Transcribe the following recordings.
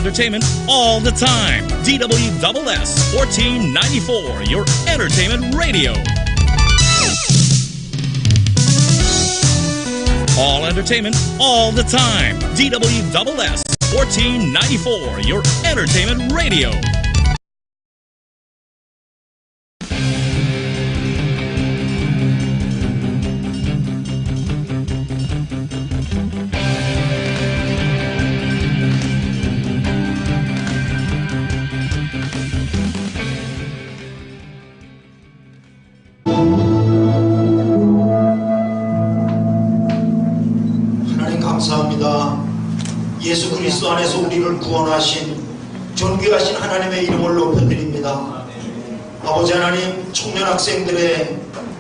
entertainment all the time. DWSS 1494, your entertainment radio. All entertainment all the time. DWSS 1494, your entertainment radio. 감사합니다. 예수 그리스도 안에서 우리를 구원하신 존귀하신 하나님의 이름을 높여드립니다. 아버지 하나님, 청년 학생들의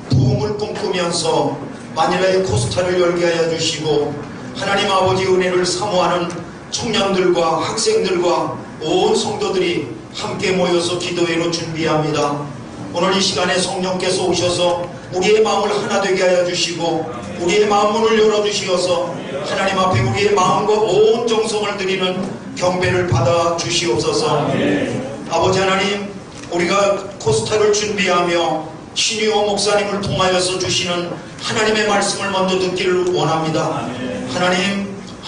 부흥을 꿈꾸면서 마닐라의 코스타를 열게 하여 주시고, 하나님 아버지 은혜를 사모하는 청년들과 학생들과 온 성도들이 함께 모여서 기도회로 준비합니다. 오늘 이 시간에 성령께서 오셔서 우리의 마음을 하나 되게 하여 주시고, 우리의 마음 문을 열어주시어서 하나님 앞에 우리의 마음과 온 정성을 드리는 경배를 받아 주시옵소서. 아버지 하나님, 우리가 코스타를 준비하며 신유호 목사님을 통하여서 주시는 하나님의 말씀을 먼저 듣기를 원합니다.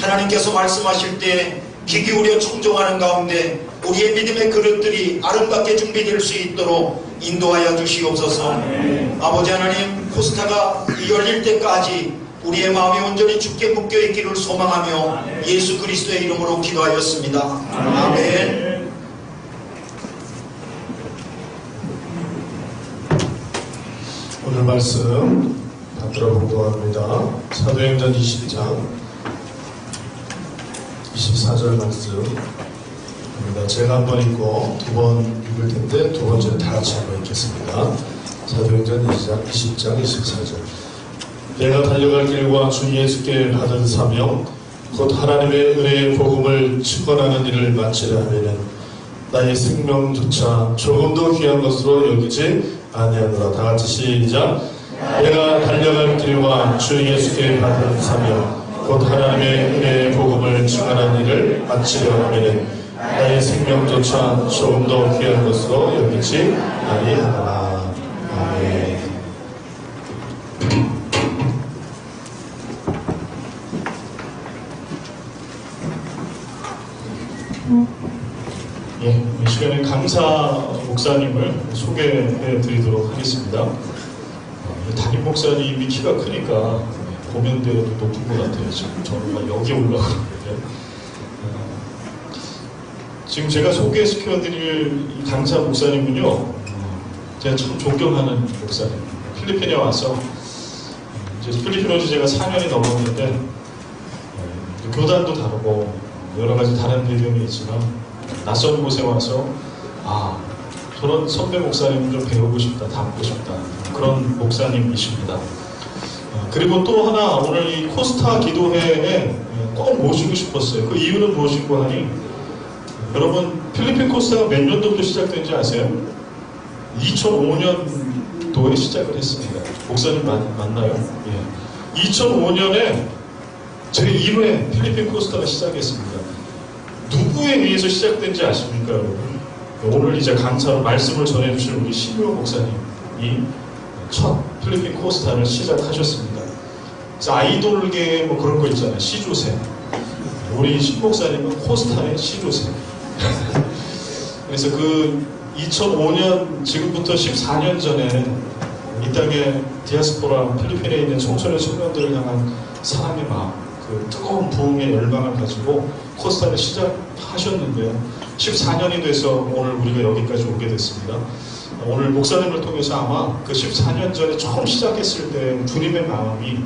하나님께서 말씀하실 때 귀 기울여 청종하는 가운데 우리의 믿음의 그릇들이 아름답게 준비될 수 있도록 인도하여 주시옵소서. 아버지 하나님, 코스타가 열릴 때까지 우리의 마음이 온전히 주께 묶여 있기를 소망하며 예수 그리스도의 이름으로 기도하였습니다. 아멘. 오늘 말씀 받들어 봉독합니다. 사도행전 20장 24절 말씀입니다. 제가 한 번 읽고 두 번 읽을 텐데 두 번째는 다 같이 한번 읽겠습니다. 사도행전 20장 24절. 내가 달려갈 길과 주 예수께 받은 사명 곧 하나님의 은혜의 복음을 증언하는 일을 마치려 하면은 나의 생명조차 조금도 귀한 것으로 여기지 아니하노라. 다 같이 시작. 내가 달려갈 길과 주 예수께 받은 사명 곧 하나님의 은혜의 복음을 증언하는 일을 마치려 하면은 나의 생명조차 조금도 귀한 것으로 여기지 아니하노라. 아멘. 이 시간에 강사 목사님을 소개해 드리도록 하겠습니다. 담임 목사님이 키가 크니까 고면대도 높은 것 같아요. 지금 저는 여기 올라가는데 지금 제가 소개시켜드릴 이 강사 목사님은요, 제가 참 존경하는 목사님입니다. 필리핀에 와서 이제 필리핀 온 지 제가 4년이 넘었는데 교단도 다르고 여러 가지 다른 배경이 있지만 낯선 곳에 와서 저런 선배 목사님을 좀 배우고 싶다, 닮고 싶다, 그런 목사님이십니다. 그리고 또 하나, 오늘 이 코스타 기도회에 꼭 모시고 싶었어요. 그 이유는 무엇인고 하니, 여러분 필리핀 코스타가 몇 년도부터 시작된지 아세요? 2005년도에 시작을 했습니다. 목사님 맞나요? 예. 2005년에 제1회 필리핀 코스타가 시작했습니다. 누구에 의해서 시작된지 아십니까, 여러분? 오늘 이제 강사로 말씀을 전해주실 우리 신유호 목사님이 첫 필리핀 코스타를 시작하셨습니다. 그래서 아이돌계 뭐 그런 거 있잖아요. 시조새. 우리 신 목사님은 코스타의 시조새. 그래서 그 2005년, 지금부터 14년 전에 이 땅에 디아스포라 필리핀에 있는 청소년 청년들을 향한 사랑의 마음, 그 뜨거운 부흥의 열망을 가지고 코스타를 시작하셨는데요. 14년이 돼서 오늘 우리가 여기까지 오게 됐습니다. 오늘 목사님을 통해서 아마 그 14년 전에 처음 시작했을 때 주님의 마음이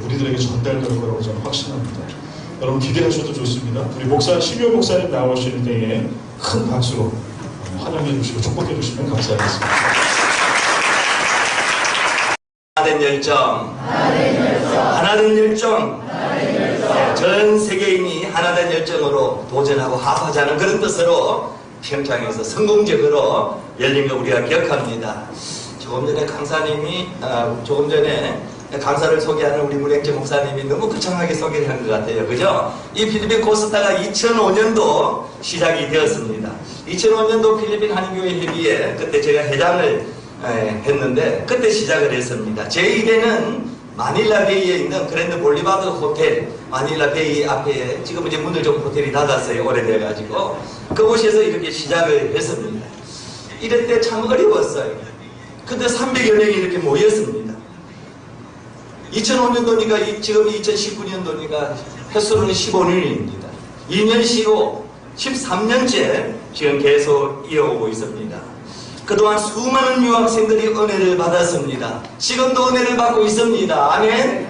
우리들에게 전달될 거라고 저는 확신합니다. 여러분 기대하셔도 좋습니다. 우리 신유호 목사님 나오실 때에 큰 박수로 환영해 주시고 축복해 주시면 감사하겠습니다. 하나된 열정, 하나된 열정, 전 세계인이 하나된 열정으로 도전하고 합하자는 그런 뜻으로 평창에서 성공적으로 열린 거 우리가 기억합니다. 조금 전에 강사님이 조금 전에 강사를 소개하는 우리 문행재 목사님이 너무 거창하게 소개를 한 것 같아요. 그죠? 이 필리핀 코스타가 2005년도 시작이 되었습니다. 2005년도 필리핀 한인교회 협의회 그때 제가 회장을 했는데 그때 시작을 했습니다. 제 일에는 마닐라 베이에 있는 그랜드 볼리바드 호텔, 마닐라 베이 앞에 지금 이제 문을 좀 호텔이 닫았어요. 오래돼가지고 그곳에서 이렇게 시작을 했습니다. 이럴 때 참 어려웠어요. 근데 300여 명이 이렇게 모였습니다. 2005년도니까 지금 2019년도니까 횟수로는 15년입니다. 2년 쉬고 13년째 지금 계속 이어오고 있습니다. 그동안 수많은 유학생들이 은혜를 받았습니다. 지금도 은혜를 받고 있습니다. 아멘.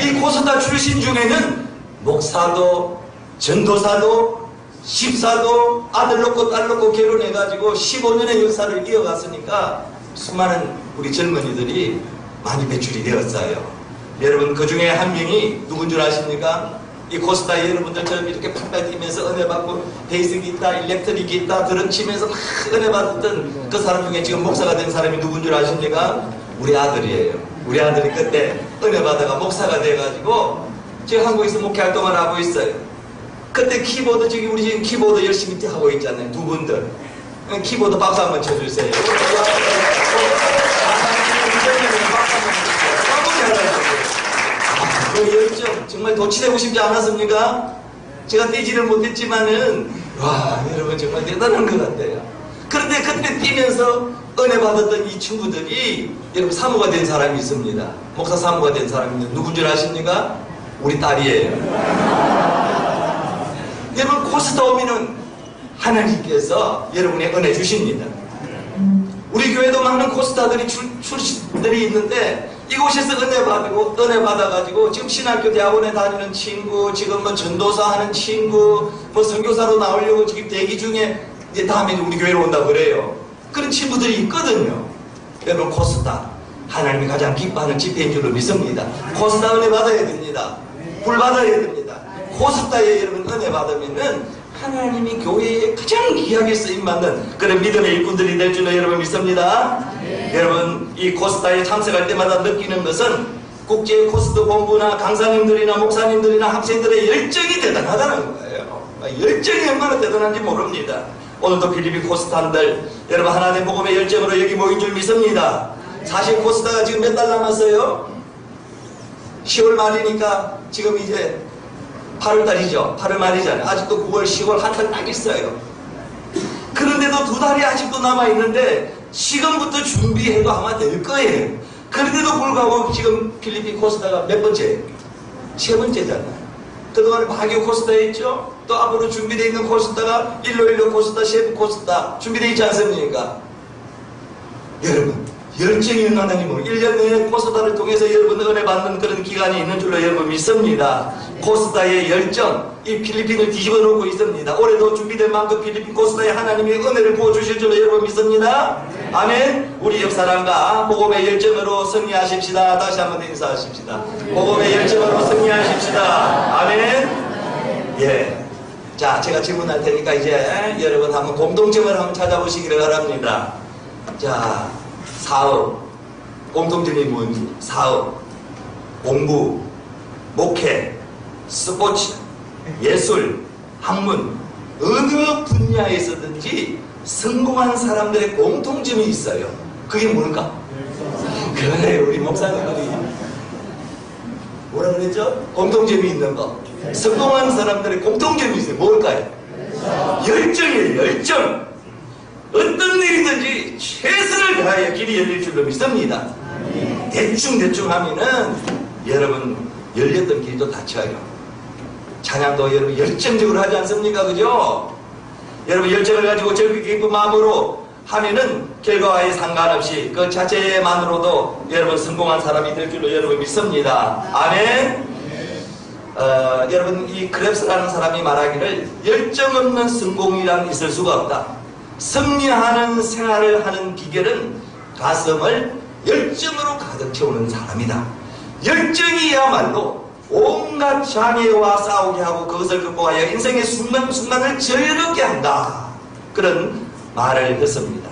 이 코스타 출신 중에는 목사도 전도사도 집사도 아들 놓고 딸 놓고 결혼해가지고 15년의 역사를 이어갔으니까 수많은 우리 젊은이들이 많이 배출이 되었어요. 여러분 그 중에 한 명이 누군 줄 아십니까? 이 코스타에 여러분들처럼 이렇게 팔팔 뛰면서 은혜 받고 베이스 기타, 일렉트릭 기타, 드럼 치면서 막 은혜 받던 그 사람 중에 지금 목사가 된 사람이 누군 줄 아십니까? 우리 아들이에요. 우리 아들이 그때 은혜 받아가 목사가 돼가지고 지금 한국에서 목회 활동을 하고 있어요. 그때 키보드 지금 우리 지금 키보드 열심히 하고 있잖아요. 두 분들 키보드 박수 한번 쳐주세요. 그 열정 정말 도취되고 싶지 않았습니까? 제가 뛰지를 못했지만은 와 여러분 정말 대단한 것 같아요. 그런데 그때 뛰면서 은혜 받았던 이 친구들이 여러분 사모가 된 사람이 있습니다. 목사 사모가 된 사람인데 누군 줄 아십니까? 우리 딸이에요. 여러분 코스타 오면은 하나님께서 여러분의 은혜 주십니다. 우리 교회도 많은 코스타들이 출신들이 있는데 이곳에서 은혜 받아가지고 지금 신학교 대학원에 다니는 친구, 지금 뭐 전도사 하는 친구, 뭐 선교사로 나오려고 지금 대기 중에 이제 다음에 우리 교회로 온다고 그래요. 그런 친구들이 있거든요. 여러분 코스타 하나님이 가장 기뻐하는 집회인 줄로 믿습니다. 코스타 은혜 받아야 됩니다. 불 받아야 됩니다. 코스타에 여러분 은혜 받으면은 하나님이 교회에 가장 귀하게 쓰임받는 그런 믿음의 일꾼들이 될 줄로 여러분 믿습니다. 여러분 이 코스타에 참석할 때마다 느끼는 것은 국제 코스트 본부나 강사님들이나 목사님들이나 학생들의 열정이 대단하다는 거예요. 열정이 얼마나 대단한지 모릅니다. 오늘도 필리핀 코스타들 여러분 하나님 복음의 열정으로 여기 모인 줄 믿습니다. 사실 코스타가 지금 몇 달 남았어요? 10월 말이니까 지금 이제 8월달이죠. 8월 말이잖아요. 아직도 9월, 10월 한 달 딱 있어요. 그런데도 2달이 아직도 남아있는데 지금부터 준비해도 아마 될 거예요. 그런데도 불구하고 지금 필리핀 코스타가 몇 번째예요? 3번째잖아요. 그동안 바교 코스타 있죠? 또 앞으로 준비되어 있는 코스타가 일로일로 코스타, 셰프 코스타 준비되어 있지 않습니까? 여러분 열정이 있는 하나님은 1년 내내 코스타를 통해서 여러분 은혜 받는 그런 기간이 있는 줄로 여러분 믿습니다. 코스타의 열정, 이 필리핀을 뒤집어 놓고 있습니다. 올해도 준비된 만큼 필리핀 코스타에 하나님이 은혜를 부어주실 줄로 여러분 믿습니다. 아멘. 우리 옆사람과 복음의 열정으로 승리하십시다. 다시 한번 인사하십시다. 복음의 열정으로 승리하십시다. 아멘. 예. 자, 제가 질문할 테니까 이제 여러분 한번 공동점을 한번 찾아보시기를 바랍니다. 자, 사업, 공통점이 뭔지, 사업, 공부, 목회, 스포츠, 예술, 학문, 어느 분야에서든지 성공한 사람들의 공통점이 있어요. 그게 뭘까? 그래, 우리 목사님들이 뭐라 그랬죠? 공통점이 있는 거. 성공한 사람들의 공통점이 있어요. 뭘까요? 열정이에요, 열정. 어떤 일이든지 최선을 다하여 길이 열릴 줄로 믿습니다. 대충 하면은 여러분 열렸던 길도 닫혀요. 찬양도 여러분 열정적으로 하지 않습니까? 그죠? 여러분 열정을 가지고 즐겁게 기쁜 마음으로 하면은 결과와에 상관없이 그 자체만으로도 여러분 성공한 사람이 될 줄로 여러분 믿습니다. 아멘. 여러분 이 크랩스라는 사람이 말하기를 열정 없는 성공이란 있을 수가 없다. 승리하는 생활을 하는 비결은 가슴을 열정으로 가득 채우는 사람이다. 열정이야말로 온갖 장애와 싸우게 하고 그것을 극복하여 인생의 순간순간을 즐겁게 한다. 그런 말을 했습니다.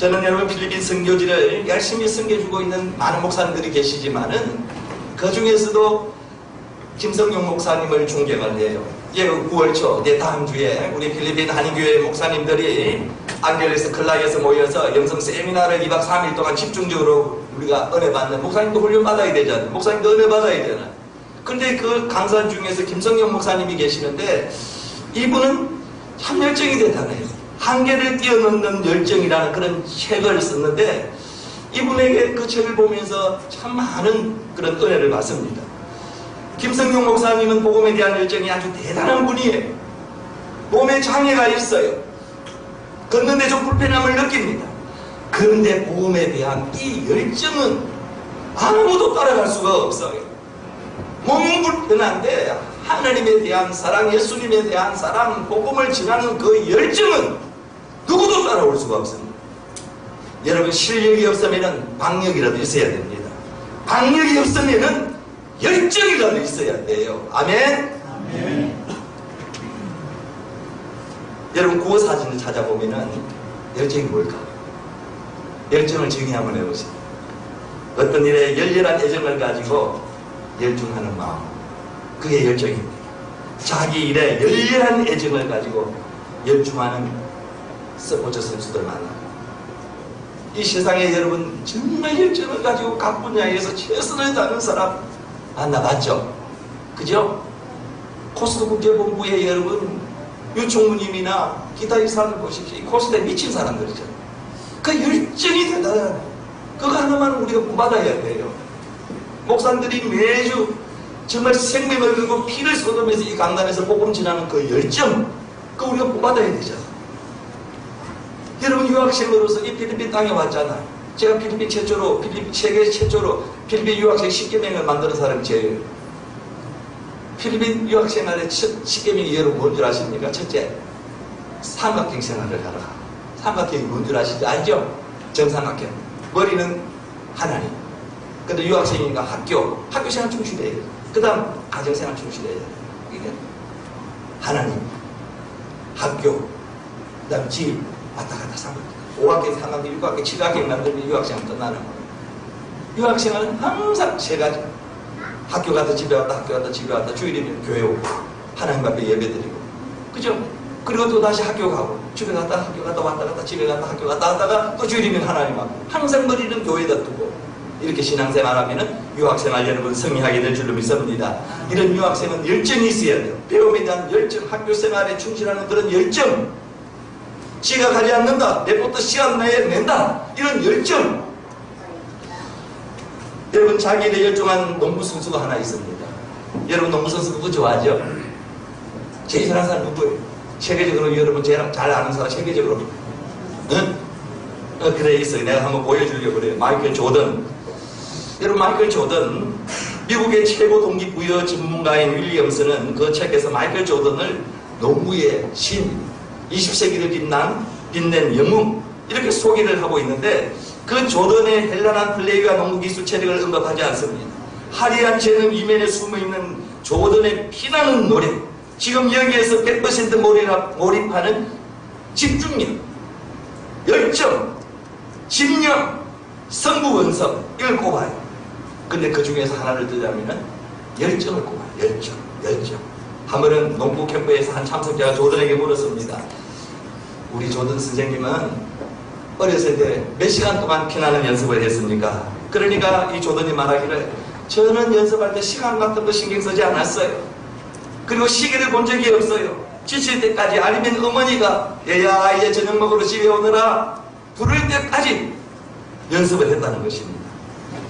저는 여러분 필리핀 선교지를 열심히 섬겨주고 있는 많은 목사님들이 계시지만은 그 중에서도 김성용 목사님을 존경을 해요. 예, 9월 초, 다음 주에 우리 필리핀 한인교회 목사님들이 안겔레스 클라에서 모여서 영성 세미나를 2박 3일 동안 집중적으로 우리가 은혜 받는, 목사님도 훈련 받아야 되잖아요. 목사님도 은혜 받아야 되잖아요. 근데 그 강사 중에서 김성용 목사님이 계시는데 이분은 참 열정이 대단해요. 한계를 뛰어넘는 열정이라는 그런 책을 썼는데 이분에게 그 책을 보면서 참 많은 그런 은혜를 받습니다. 김성용 목사님은 복음에 대한 열정이 아주 대단한 분이에요. 몸에 장애가 있어요. 걷는데 좀 불편함을 느낍니다. 그런데 복음에 대한 이 열정은 아무도 따라갈 수가 없어요. 몸은 불편한데 하나님에 대한 사랑, 예수님에 대한 사랑, 복음을 전하는 그 열정은 누구도 따라올 수가 없습니다. 여러분, 실력이 없으면 박력이라도 있어야 됩니다. 박력이 없으면 열정이라도 있어야 돼요. 아멘? 아멘. 여러분, 구호 사진을 찾아보면 열정이 뭘까? 열정을 정의 한번 해보세요. 어떤 일에 열렬한 애정을 가지고 열중하는 마음, 그게 열정입니다. 자기 일에 열렬한 애정을 가지고 열중하는 스포츠 선수들 많아요. 이 세상에 여러분 정말 열정을 가지고 각 분야에서 최선을 다하는 사람 만나봤죠? 그죠? 코스트 국제본부에 여러분 유총무님이나 기타 이 사람들 보십시오. 이 코스트에 미친 사람들이죠. 그 열정이 대단해요. 그거 하나만 우리가 본받아야 돼요. 목사님들이 매주 정말 생명을 걸고 피를 쏟으면서 이 강단에서 복음 전하는 그 열정, 그거 우리가 본받아야 되잖아요. 여러분, 유학생으로서 이 필리핀 땅에 왔잖아요. 제가 필리핀 최초로, 세계 최초로 필리핀 유학생 10개명을 만드는 사람이 저예요. 필리핀 유학생활의 첫 10개명이 여러분 뭔 줄 아십니까? 첫째, 삼각형 생활을 하라. 삼각형이 뭔 줄 아시죠? 알죠? 정삼각형. 머리는 하나님. 근데 유학생이니까 학교 생활 충실해야 돼요. 그 다음 가정생활 충실해야 돼요. 이게 하나님, 학교, 그 다음 집, 왔다 갔다 삼각형. 5학년, 3학년, 6학년, 7학년 만들면 유학생활 끝나는 거예요. 유학생활은 항상 세 가지. 학교 갔다 집에 왔다, 학교 갔다 집에 왔다, 주일이면 교회 오고, 하나님 앞에 예배 드리고. 그죠? 그리고 또 다시 학교 가고, 집에 갔다, 학교 갔다, 왔다 갔다, 집에 갔다, 학교 갔다 하다가 또 주일이면 하나님 앞에. 항상 머리는 교회에다 두고. 이렇게 신앙생활 하면은 유학생활 여러분 성리하게 될 줄로 믿습니다. 이런 유학생은 열정이 있어야 돼요. 배움에 대한 열정, 학교생활에 충실하는 그런 열정. 지각하지 않는다. 내부터 시간 내에 낸다. 이런 열정. 여러분, 자기에 열중한 농구 선수가 하나 있습니다. 여러분, 농구 선수 누구 좋아하죠? 제일 잘하는 사람 누구예요? 세계적으로 여러분 제일 잘 아는 사람 세계적으로. 응? 그래 있어요. 내가 한번 보여주려고 그래요. 마이클 조던. 여러분, 마이클 조던, 미국의 최고 동기부여 전문가인 윌리엄스는 그 책에서 마이클 조던을 농구의 신, 20세기를 빛낸 영웅, 이렇게 소개를 하고 있는데 그 조던의 현란한 플레이와 농구 기술 체력을 언급하지 않습니다. 화려한 재능 이면에 숨어있는 조던의 피나는 노래, 지금 여기에서 100% 몰입하는 집중력, 열정, 집념, 성부건성, 이걸 꼽아요. 근데 그 중에서 하나를 뜨자면 열정을 꼽아요. 열정. 한 번은 농구 캠프에서 한 참석자가 조던에게 물었습니다. 우리 조던 선생님은 어렸을 때 몇 시간 동안 피나는 연습을 했습니까? 그러니까 이 조던이 말하기를, 저는 연습할 때 시간 같은 거 신경 쓰지 않았어요. 그리고 시계를 본 적이 없어요. 지칠 때까지, 아니면 어머니가 얘야 이제 저녁 먹으러 집에 오너라 부를 때까지 연습을 했다는 것입니다.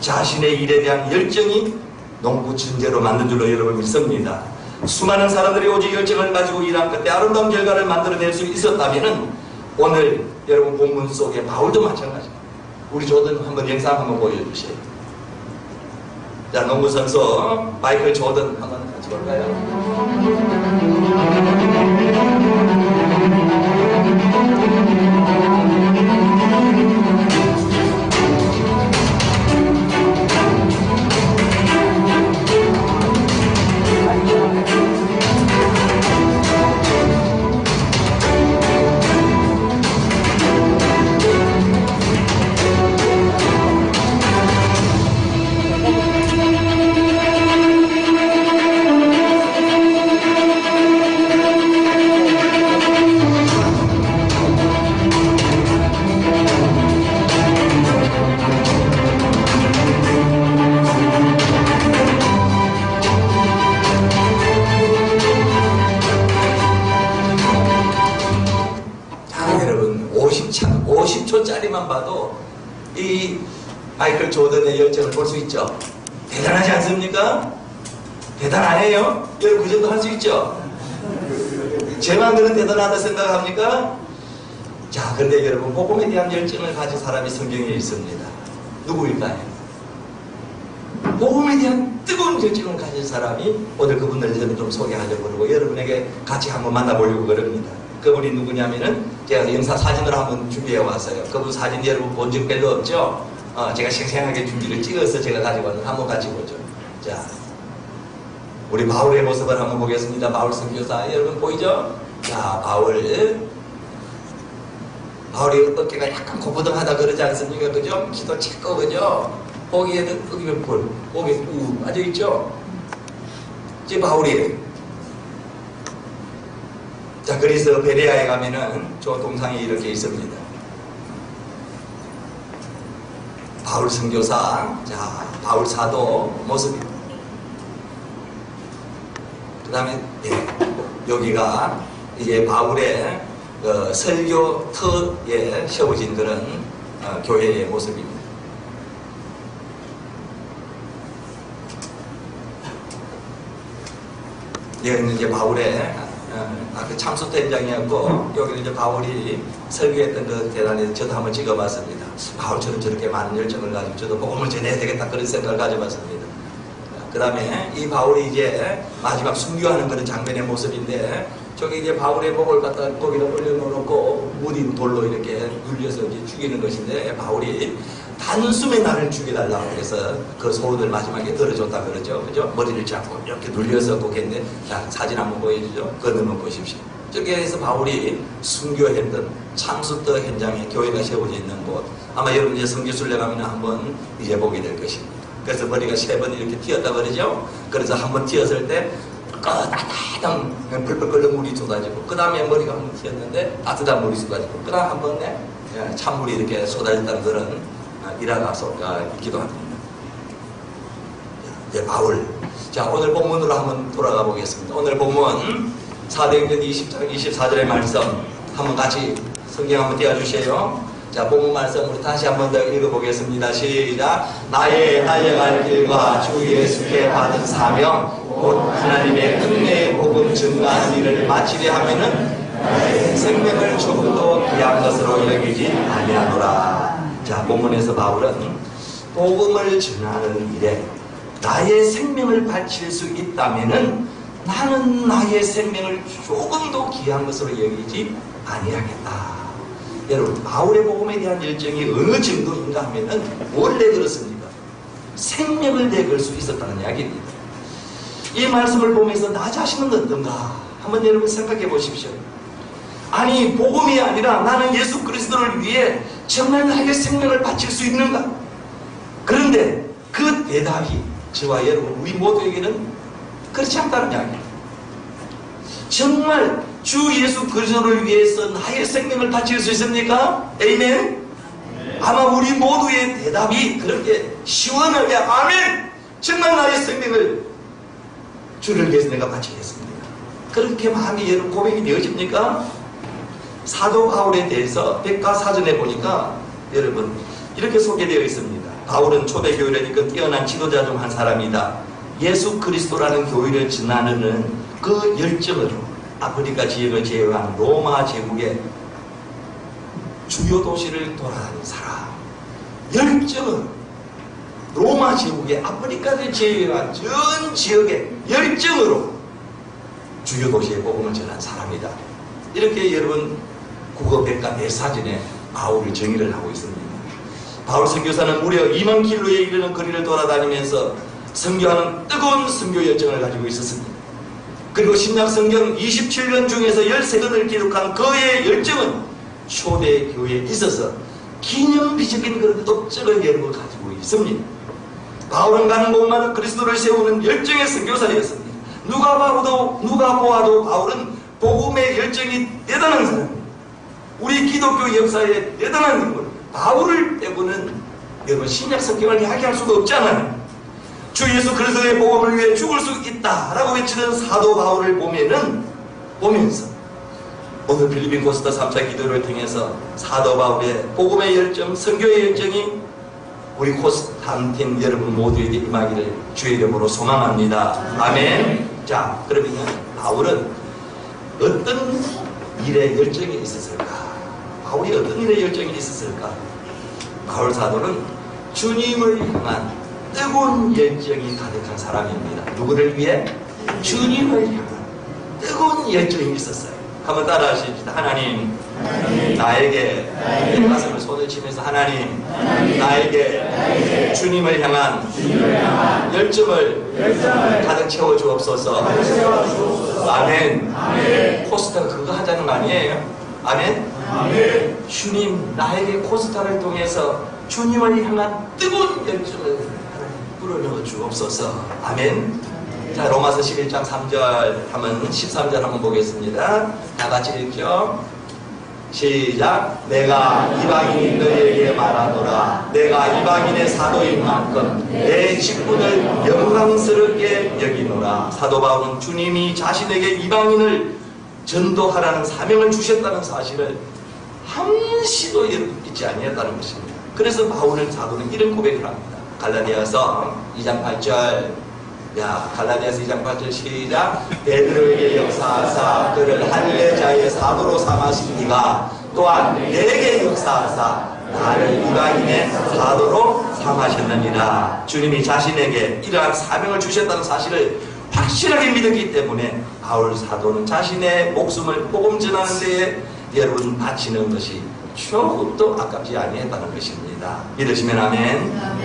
자신의 일에 대한 열정이 농구 천재로 만든 줄로 여러분 믿습니다. 수많은 사람들이 오직 열정을 가지고 일한 끝에 아름다운 결과를 만들어낼 수 있었다면 오늘 여러분 본문 속에 바울도 마찬가지입니다. 우리 조던 한번 영상 한번 보여주세요. 자, 농구 선수 마이클 조던 한번 같이 볼까요? 10초짜리만 봐도 이 마이클 조던의 열정을 볼 수 있죠. 대단하지 않습니까? 대단하네요. 여러분 그 정도 할 수 있죠. 제 마음대로는 대단하다 생각합니까? 자, 그런데 여러분 복음에 대한 열정을 가진 사람이 성경에 있습니다. 누구일까요? 복음에 대한 뜨거운 열정을 가진 사람이 오늘 그분을 저는 좀 소개하려고 그러고 여러분에게 같이 한번 만나보려고 그럽니다. 그분이 누구냐면은 제가 영상 사진을 한번 준비해 왔어요. 그분 사진 여러분 본 적 별로 없죠? 제가 생생하게 준비를 찍어서 제가 가지고 왔는데 한번 같이 보죠. 자, 우리 바울의 모습을 한번 보겠습니다. 바울 선교사 여러분 보이죠? 자, 바울이 어깨가 약간 고부등하다 그러지 않습니까? 그죠? 기도 찍고 그죠? 거기에는 흑이면 볼, 거기에 우 빠져있죠? 이제 바울이 자, 그래서 베레아에 가면은 저 동상이 이렇게 있습니다. 바울 선교사, 자, 바울 사도 모습입니다. 그 다음에 여기가 이게 바울의 설교터에 세워진 그런 교회의 모습입니다. 여기는 이제 바울의 그 참수터 현장이었고 여기는 이제 바울이 설교했던 그 대단히 저도 한번 찍어봤습니다. 바울처럼 저렇게 많은 열정을 가지고 저도 복음을 전해야 되겠다 그런 생각을 가져봤습니다. 그 다음에 이 바울이 이제 마지막 순교하는 그런 장면의 모습인데 저기 이제 바울의 목을 갖다 거기다 올려놓고 무딘 돌로 이렇게 눌려서 이제 죽이는 것인데 바울이 단숨에 나를 죽여달라고 해서 그 소원을 마지막에 들어줬다 그러죠. 그죠? 머리를 잡고 이렇게 눌려서 보겠는데 자, 사진 한번 보여주죠. 그거는 보십시오. 저기에서 바울이 순교했던 참수터 현장에 교회가 세워져 있는 곳 아마 여러분 이제 성교순례 가면 한번 이제 보게 될 것입니다. 그래서 머리가 3번 이렇게 튀었다 그러죠. 그래서 한번 튀었을 때 따뜻한 불불 끓는 물이 쏟아지고 그 다음에 머리가 한번 튀었는데 따뜻한 물이 쏟아지고 그 다음 한 번에 찬물이 이렇게 쏟아졌다는 그런 일화가 있기도 합니다. 이제 바울. 자, 오늘 본문으로 한번 돌아가 보겠습니다. 오늘 본문 사도행전 20장 24절의 말씀 한번 같이 성경 한번 띄워주세요. 자, 본문 말씀 우리 다시 한번 더 읽어보겠습니다. 시작. 나의 달려갈 길과 주 예수께 받은 사명 곧 하나님의 은혜의 복음 증거하는 일을 마치려 하면은 나의 생명을 조금도 귀한 것으로 여기지 아니하노라. 자, 본문에서 바울은 복음을 전하는 일에 나의 생명을 바칠 수 있다면은 나는 나의 생명을 조금도 귀한 것으로 여기지 아니하겠다. 여러분, 바울의 복음에 대한 열정이 어느 정도인가 하면은 원래 그렇습니다. 생명을 내걸 수 있었다는 이야기입니다. 이 말씀을 보면서 나 자신은 어떤가 한번 여러분 생각해 보십시오. 아니, 복음이 아니라 나는 예수 그리스도를 위해 정말 나의 생명을 바칠 수 있는가? 그런데 그 대답이 저와 여러분 우리 모두에게는 그렇지 않다는 이야기입니다. 정말 주 예수 그리스도를 위해서 나의 생명을 바칠 수 있습니까? 에이멘? 아마 우리 모두의 대답이 그렇게 시원하게 아멘! 정말 나의 생명을 주를 위해서 내가 바치겠습니다. 그렇게 마음이 여러분 고백이 되어집니까? 사도 바울에 대해서 백과사전에 보니까 여러분 이렇게 소개되어 있습니다. 바울은 초대교회를 이끈 뛰어난 지도자 중 한 사람이다. 예수 그리스도라는 교회를 전하는 그 열정으로 아프리카 지역을 제외한 로마 제국의 주요 도시를 돌아다닌 사람, 열정으로 로마 제국의 아프리카를 제외한 전 지역의 열정으로 주요 도시의 복음을 전한 사람이다. 이렇게 여러분 국어 백과 대사전에 바울을 정의를 하고 있습니다. 바울 선교사는 무려 2만 킬로에 이르는 거리를 돌아다니면서 선교하는 뜨거운 선교 열정을 가지고 있었습니다. 그리고 신약 성경 27권 중에서 13권을 기록한 그의 열정은 초대교회에 있어서 기념비적인 그런 업적을 여러분 가지고 있습니다. 바울은 가는 곳마다 그리스도를 세우는 열정의 선교사였습니다. 누가 보아도 바울은 복음의 열정이 대단한 사람입니다. 우리 기독교 역사에 대단한 인물 바울을 빼고는 여러분 신약 성경을 이야기할 수가 없잖아요. 주 예수 그리스도의 복음을 위해 죽을 수 있다라고 외치는 사도 바울을 보면서 오늘 필리핀 코스타 3차 기도를 통해서 사도 바울의 복음의 열정, 선교의 열정이 우리 코스타 팀 여러분 모두에게 임하기를 주의 이름으로 소망합니다. 아멘. 자, 그러면 바울은 어떤 일에 열정이 있었을까? 바울이 어떤 일에 열정이 있었을까? 바울 사도는 주님을 향한 뜨거운 열정이 가득한 사람입니다. 누구를 위해? 주님을 향한 뜨거운 열정이 있었어요. 한번 따라 하십시다. 하나님, 나에게 가슴을 손을 치면서 하나님, 나에게 주님을 향한 열정을 가득 채워주옵소서. 아멘. 코스타가 그거 하자는 거 아니에요? 아멘. 주님, 나에게 코스타를 통해서 주님을 향한 뜨거운 열정을 불어넣어 주옵소서. 아멘. 자, 로마서 11장 3절 한번 13절 한번 보겠습니다. 다 같이 읽죠. 시작. 내가 이방인 너희에게 말하노라. 내가 이방인의 사도인 만큼 내 직분을 영광스럽게 여기노라. 사도 바울은 주님이 자신에게 이방인을 전도하라는 사명을 주셨다는 사실을 한시도 잊지 아니했다는 것입니다. 그래서 바울은 사도는 이런 고백을 합니다. 갈라디아서 2장 8절. 갈라디아서 2장 8절 시작. 베드로에게 역사하사 그를 할례자의 사도로 삼으신 이가 또한 내게 역사하사 나를 이방인의 사도로 삼으셨느니라. 주님이 자신에게 이러한 사명을 주셨다는 사실을 확실하게 믿었기 때문에 바울 사도는 자신의 목숨을 복음 전하는 데에 여러분 바치는 것이 조금도 아깝지 아니했다는 것입니다. 믿으시면 아멘.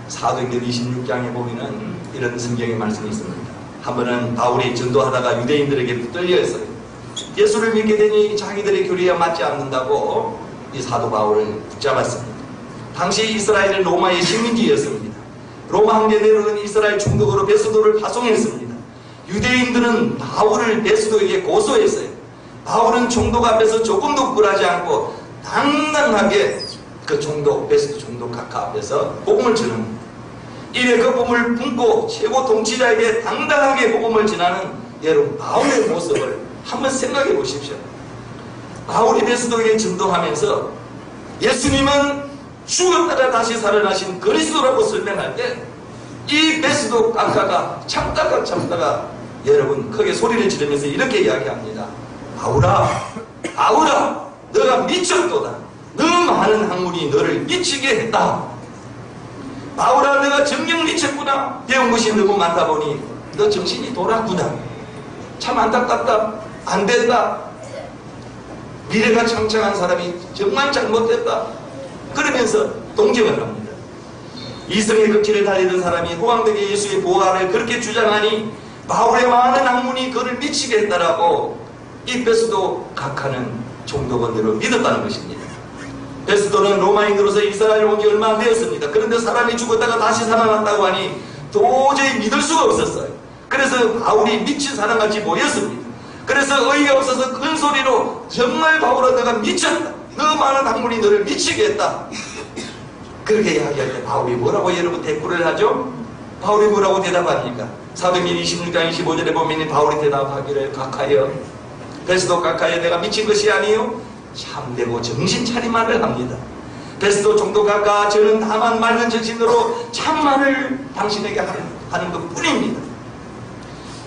사도행전 26장에 보면은 이런 성경의 말씀이 있습니다. 한 번은 바울이 전도하다가 유대인들에게 붙들려있어요. 예수를 믿게 되니 자기들의 교리에 맞지 않는다고 이 사도 바울을 붙잡았습니다. 당시 이스라엘은 로마의 식민지였습니다. 로마 황제 네로는 이스라엘 총독으로 베스도를 파송했습니다. 유대인들은 바울을 베스도에게 고소했어요. 바울은 총독 앞에서 조금도 굴하지 않고 당당하게 그 총독, 베스도 총독 각하 앞에서 복음을 전합니다. 이래 그 복음을 품고 최고 통치자에게 당당하게 복음을 전하는 여러분 바울의 모습을 한번 생각해 보십시오. 바울이 베스도에게 전도하면서 예수님은 죽었다가 다시 살아나신 그리스도라고 설명할 때 이 베스도 각하가 참다가 여러분 크게 소리를 지르면서 이렇게 이야기합니다. 바울아, 너가 미쳤도다. 너 많은 학문이 너를 미치게 했다. 바울아, 내가 정녕 미쳤구나. 배운 것이 너무 많다 보니 너 정신이 돌았구나. 참 안타깝다. 안 된다. 미래가 창창한 사람이 정말 잘못됐다. 그러면서 동정을 합니다. 이성의 극치를 달리던 사람이 호황되게 예수의 보호를 그렇게 주장하니 바울의 많은 학문이 그를 미치게 했다라고 이 베스도 각하는 총독원대로 믿었다는 것입니다. 베스도는 로마인으로서 이스라엘 온 지 얼마 안 되었습니다. 그런데 사람이 죽었다가 다시 살아났다고 하니 도저히 믿을 수가 없었어요. 그래서 바울이 미친 사람같이 보였습니다. 그래서 어이가 없어서 큰 소리로 정말 바울아 너가 미쳤다. 너 많은 학문이 너를 미치게 했다. 그렇게 이야기할 때 바울이 뭐라고 여러분 대꾸를 하죠? 바울이 뭐라고 대답합니까? 사도행전 26장 25절에 보면 바울이 대답하기를 각하여 베스도 각하여 내가 미친 것이 아니요 참되고 정신 차리말을 합니다. 베스도 총독 각하 저는 다만 맑은 정신으로 참말을 당신에게 하는 것 뿐입니다.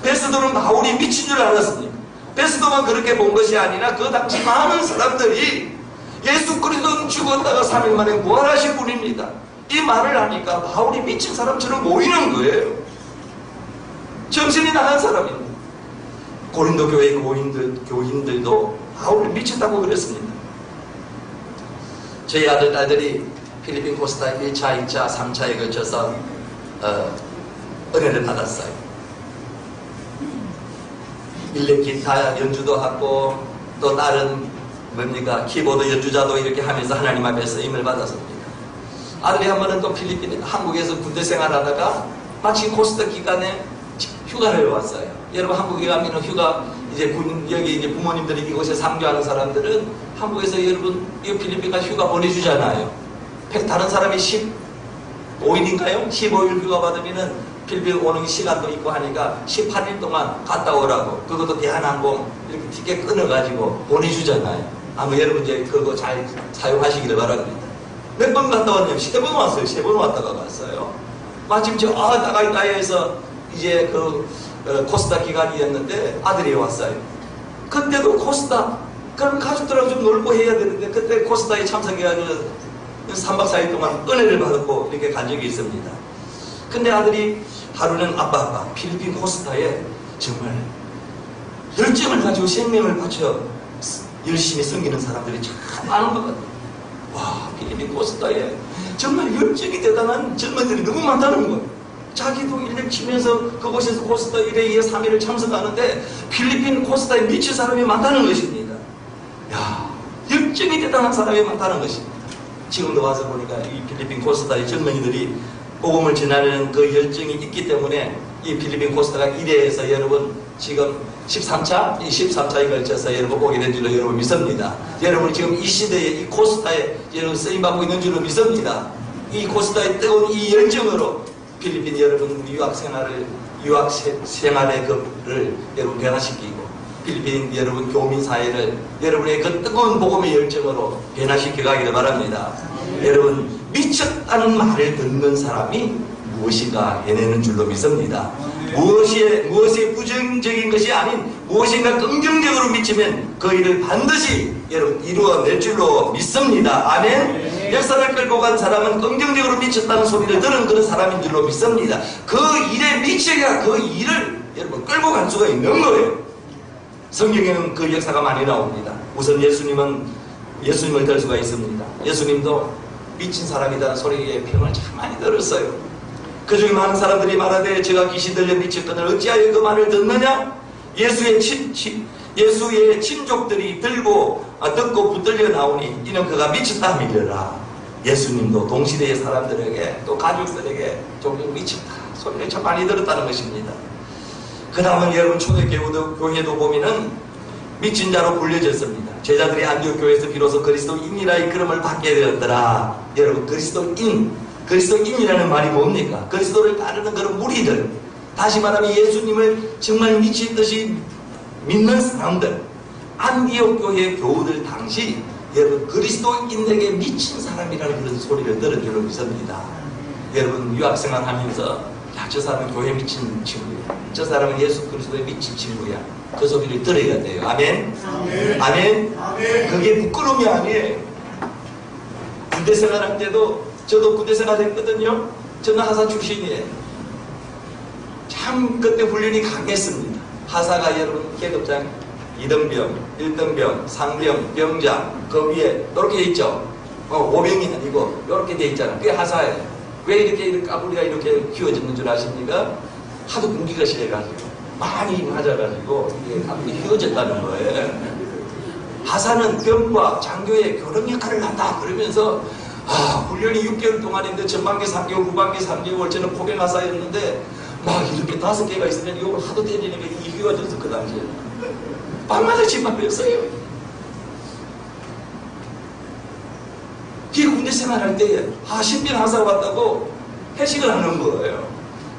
베스도는 바울이 미친 줄 알았습니다. 베스도만 그렇게 본 것이 아니라 그 당시 많은 사람들이 예수 그리스도는 죽었다가 3일 만에 부활하신 분입니다. 이 말을 하니까 바울이 미친 사람처럼 보이는 거예요. 정신이 나간 사람입니다. 고린도 교회 교인들도 바울을 미쳤다고 그랬습니다. 저희 아들, 딸들이 필리핀 코스타 1차, 2차, 3차에 걸쳐서 은혜를 받았어요. 일렉 기타 연주도 하고 또 다른 키보드 연주자도 이렇게 하면서 하나님 앞에 쓰임을 받았습니다. 아들이 한 번은 또 필리핀, 한국에서 군대 생활하다가 마침 코스타 기간에 휴가를 왔어요. 여러분 한국에 가면 휴가 이제 여기 이제 부모님들이 이곳에 상주하는 사람들은 한국에서 여러분 이 필리핀 가 휴가 보내주잖아요. 다른 사람이 15일인가요? 15일 휴가 받으면은 필리핀 오는 시간도 있고 하니까 18일 동안 갔다 오라고. 그것도 대한항공 이렇게 티켓 끊어가지고 보내주잖아요. 아마 여러분 이제 그거 잘 사용하시기를 바랍니다. 몇 번 갔다 왔냐면 3번 왔어요. 3번 왔다가 갔어요. 마침 나가이다에서 이제 코스타 기간이었는데 아들이 왔어요. 그때도 코스타, 그럼 가족들하고 좀 놀고 해야 되는데 그때 코스타에 참석해가지고 3박 4일 동안 은혜를 받고 이렇게 간 적이 있습니다. 근데 아들이 하루는 아빠 필리핀 코스타에 정말 열정을 가지고 생명을 바쳐 열심히 섬기는 사람들이 참 많은 것 같아요. 와, 필리핀 코스타에 정말 열정이 대단한 젊은이들이 너무 많다는 거예요. 자기도 일을 치면서 그곳에서 코스타 1회, 2회, 3회를 참석하는데 필리핀 코스타에 미친 사람이 많다는 것입니다. 야, 열정이 대단한 사람이 많다는 것입니다. 지금도 와서 보니까 이 필리핀 코스타의 젊은이들이 복음을 전하는 그 열정이 있기 때문에 이 필리핀 코스타가 1회에서 여러분 지금 13차에 걸쳐서 여러분 오게 된 줄로 여러분 믿습니다. 여러분 지금 이 시대에 이 코스타에 여러분 쓰임받고 있는 줄로 믿습니다. 이 코스타의 뜨거운 이 열정으로 필리핀 여러분 유학 생활의 그를 여러분 변화시키고 필리핀 여러분 교민 사회를 여러분의 그 뜨거운 복음의 열정으로 변화시켜 가기를 바랍니다. 여러분 미쳤다는 말을 듣는 사람이 무엇인가 해내는 줄로 믿습니다. 무엇이 부정적인 것이 아닌 무엇인가 긍정적으로 미치면 그 일을 반드시 여러분 이루어낼 줄로 믿습니다. 아멘. 역사를 끌고 간 사람은 긍정적으로 미쳤다는 소리를 들은 그런 사람인 줄로 믿습니다. 그 일에 미쳐야 그 일을 여러분 끌고 갈 수가 있는 거예요. 성경에는 그 역사가 많이 나옵니다. 우선 예수님을 들 수가 있습니다. 예수님도 미친 사람이라는 소리에 평을 참 많이 들었어요. 그 중에 많은 사람들이 말하되 제가 귀신 들려 미쳤거늘 어찌하여 그 말을 듣느냐? 예수의 친족들이 듣고 붙들려 나오니 이는 그가 미쳤다 믿으라. 예수님도 동시대의 사람들에게 또 가족들에게 종종 미쳤다 소리를 참 많이 들었다는 것입니다. 그 다음은 여러분 초대교회도 보면은 미친 자로 불려졌습니다. 제자들이 안디옥 교회에서 비로소 그리스도인이라의 그름을 받게 되었더라. 여러분 그리스도인이라는 말이 뭡니까? 그리스도를 따르는 그런 무리들, 다시 말하면 예수님을 정말 미친 듯이 믿는 사람들, 안디옥 교회 교우들 당시 여러분 그리스도인에게 미친 사람이라는 그런 소리를 들은 줄로 믿습니다. 여러분 유학생활 하면서 야, 저 사람은 교회 미친 친구야, 저 사람은 예수 그리스도에 미친 친구야, 그 소리를 들어야 돼요. 아멘? 아멘? 그게 부끄러움이 아니에요. 군대 생활할 때도 저도 군대 생활했거든요. 저는 하사 출신이에요. 참 그때 훈련이 강했습니다. 하사가 여러분 계급장 2등병, 1등병, 상병, 병장 그 위에 이렇게 돼 있죠. 5병이 아니고 이렇게 돼 있잖아요. 그게 하사예요. 왜 이렇게 까불이가 이렇게 키워졌는 줄 아십니까? 하도 공기가 심해가지고 많이 맞아가지고 이게 까불이 휘어졌다는 거예요. 하사는 병과 장교의 교령 역할을 한다 그러면서 훈련이 6개월 동안인데 전반기 3개월, 후반기 3개월 저는 포병하사였는데 막 이렇게 5개가 있으면 이걸 하도 때리니까 이 휘어져서 그 당시에 밤마다 집합했어요. 이 군대 생활할 때 신병 하사 왔다고 회식을 하는 거예요.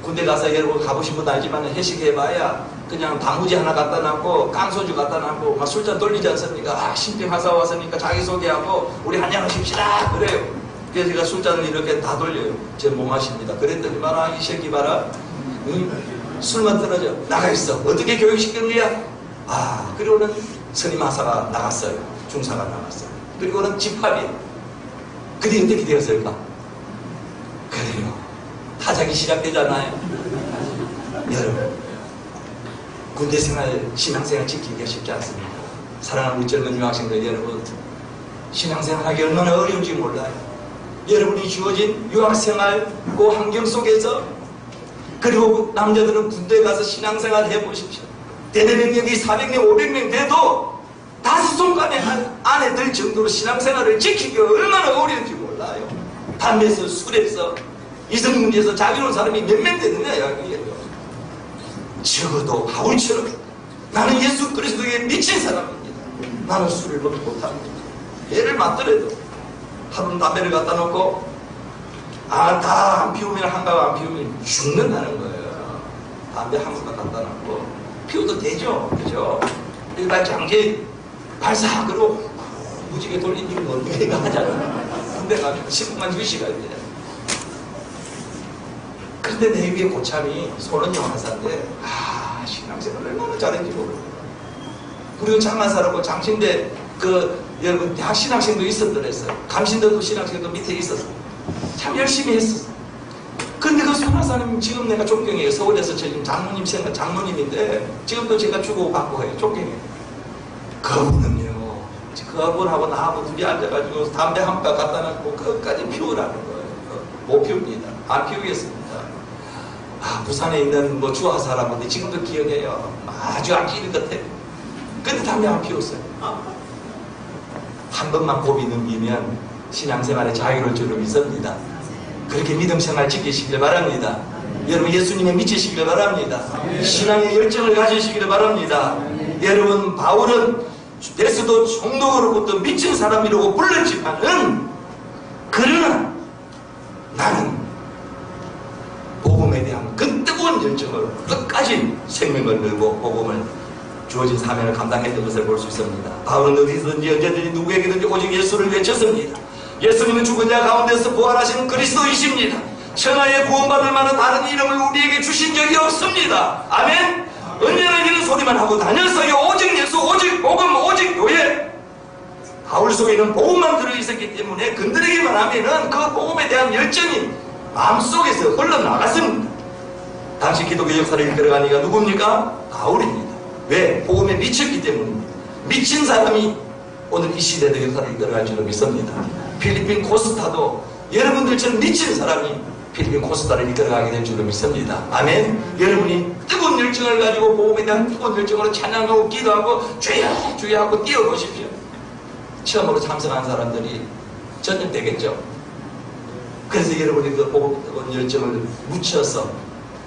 군대 가서 여러분 가보신 분 알지만 회식해봐야 그냥 단무지 하나 갖다 놨고 깡소주 갖다 놨고 막 술잔 돌리지 않습니까? 신병 하사 왔으니까 자기소개하고 우리 한잔하십시다 그래요. 그래서 제가 술잔을 이렇게 다 돌려요. 제 못 마십니다. 그랬더니 봐라 이 새끼 봐라, 술만 떨어져 나가있어. 어떻게 교육시켰느냐? 그리고는 선임 하사가 나갔어요. 중사가 나갔어요. 그리고는 집합이에요. 그때 어떻게 되었을까? 그래요. 타작이 시작되잖아요. 여러분 군대 생활, 신앙생활 지키기가 쉽지 않습니다. 사랑하는 우리 젊은 유학생들 여러분, 신앙생활 하기 얼마나 어려운지 몰라요. 여러분이 주어진 유학생활 그 환경 속에서, 그리고 남자들은 군대 가서 신앙생활 해보십시오. 대대병력이 400명, 500명 돼도 5손가락 안에 들 정도로 신앙생활을 지키기가 얼마나 어려운지 몰라요. 담배에서, 술에서, 이성문제에서 자비로운 사람이 몇 명 되느냐 이야기예요. 적어도 바울처럼 나는 예수 그리스도에 미친 사람입니다. 나는 술을 먹지 못합니다. 얘를 맞더라도 하루는 담배를 갖다 놓고 다 안 피우면 한가가 안 피우면 죽는다는 거예요. 담배 한 번만 갖다 놓고 피워도 되죠, 그죠? 일반 장기 발사학으로 무지개 돌리는 거 우리가 하잖아. 군대 가면 10분만 휴식해야 돼. 그런데 내 위에 고참이 손은영 하사인데 신앙생활을 얼마나 잘했는지 모르겠어요. 그리고 장하사라고 장신대 여러분 대학 신학생도 있었더랬어요. 감신대도 신학생도 밑에 있었어요. 참 열심히 했었어요. 근데 그 손하사님 지금 내가 존경해요. 서울에서 지금 장로님인데 지금도 제가 주고받고 해요. 존경해요. 그분은요, 그분하고 나하고 둘이 앉아가지고 담배 한 바 갖다 놨고 끝까지 피우라는 거예요. 못 피웁니다. 안 피우겠습니다. 부산에 있는 주하사람인데 지금도 기억해요. 아주 아끼는 것 같아요. 근데 담배 안 피웠어요. 한 번만 고비 넘기면 신앙생활에 자유로울 줄로 믿습니다. 그렇게 믿음생활 지키시길 바랍니다. 여러분 예수님에 미치시길 바랍니다. 신앙의 열정을 가지시길 바랍니다. 여러분 바울은 예수도 종독으로부터 미친 사람이라고 불렀지만은 그러나 나는 복음에 대한 그 뜨거운 열정으로 끝까지 생명을 걸고 복음을 주어진 사명을 감당했던 것을 볼 수 있습니다. 바울은 어디서든지 언제든지 누구에게든지 오직 예수를 외쳤습니다. 예수님은 죽은 자 가운데서 부활하시는 그리스도이십니다. 천하에 구원받을 만한 다른 이름을 우리에게 주신 적이 없습니다. 아멘. 언제나 이런 소리만 하고 다녔어요. 오직 예수, 오직 복음, 오직 교회. 바울 속에는 복음만 들어있었기 때문에 건드리기만 하면은 그 복음에 대한 열정이 마음속에서 흘러나갔습니다. 당시 기독교 역사를 이끌어간 이가 누굽니까? 바울입니다. 왜? 복음에 미쳤기 때문입니다. 미친 사람이 오늘 이 시대의 역사를 이끌어갈 줄로 믿습니다. 필리핀 코스타도 여러분들처럼 미친 사람이 필리핀 코스타를 이끌어가게 될 줄로 믿습니다. 아멘. 여러분이 뜨거운 열정을 가지고 복음에 대한 뜨거운 열정으로 찬양하고 기도하고 주여 주여 하고 뛰어보십시오. 처음으로 참석한 사람들이 전염되겠죠. 그래서 여러분이 그 복음 열정을 묻혀서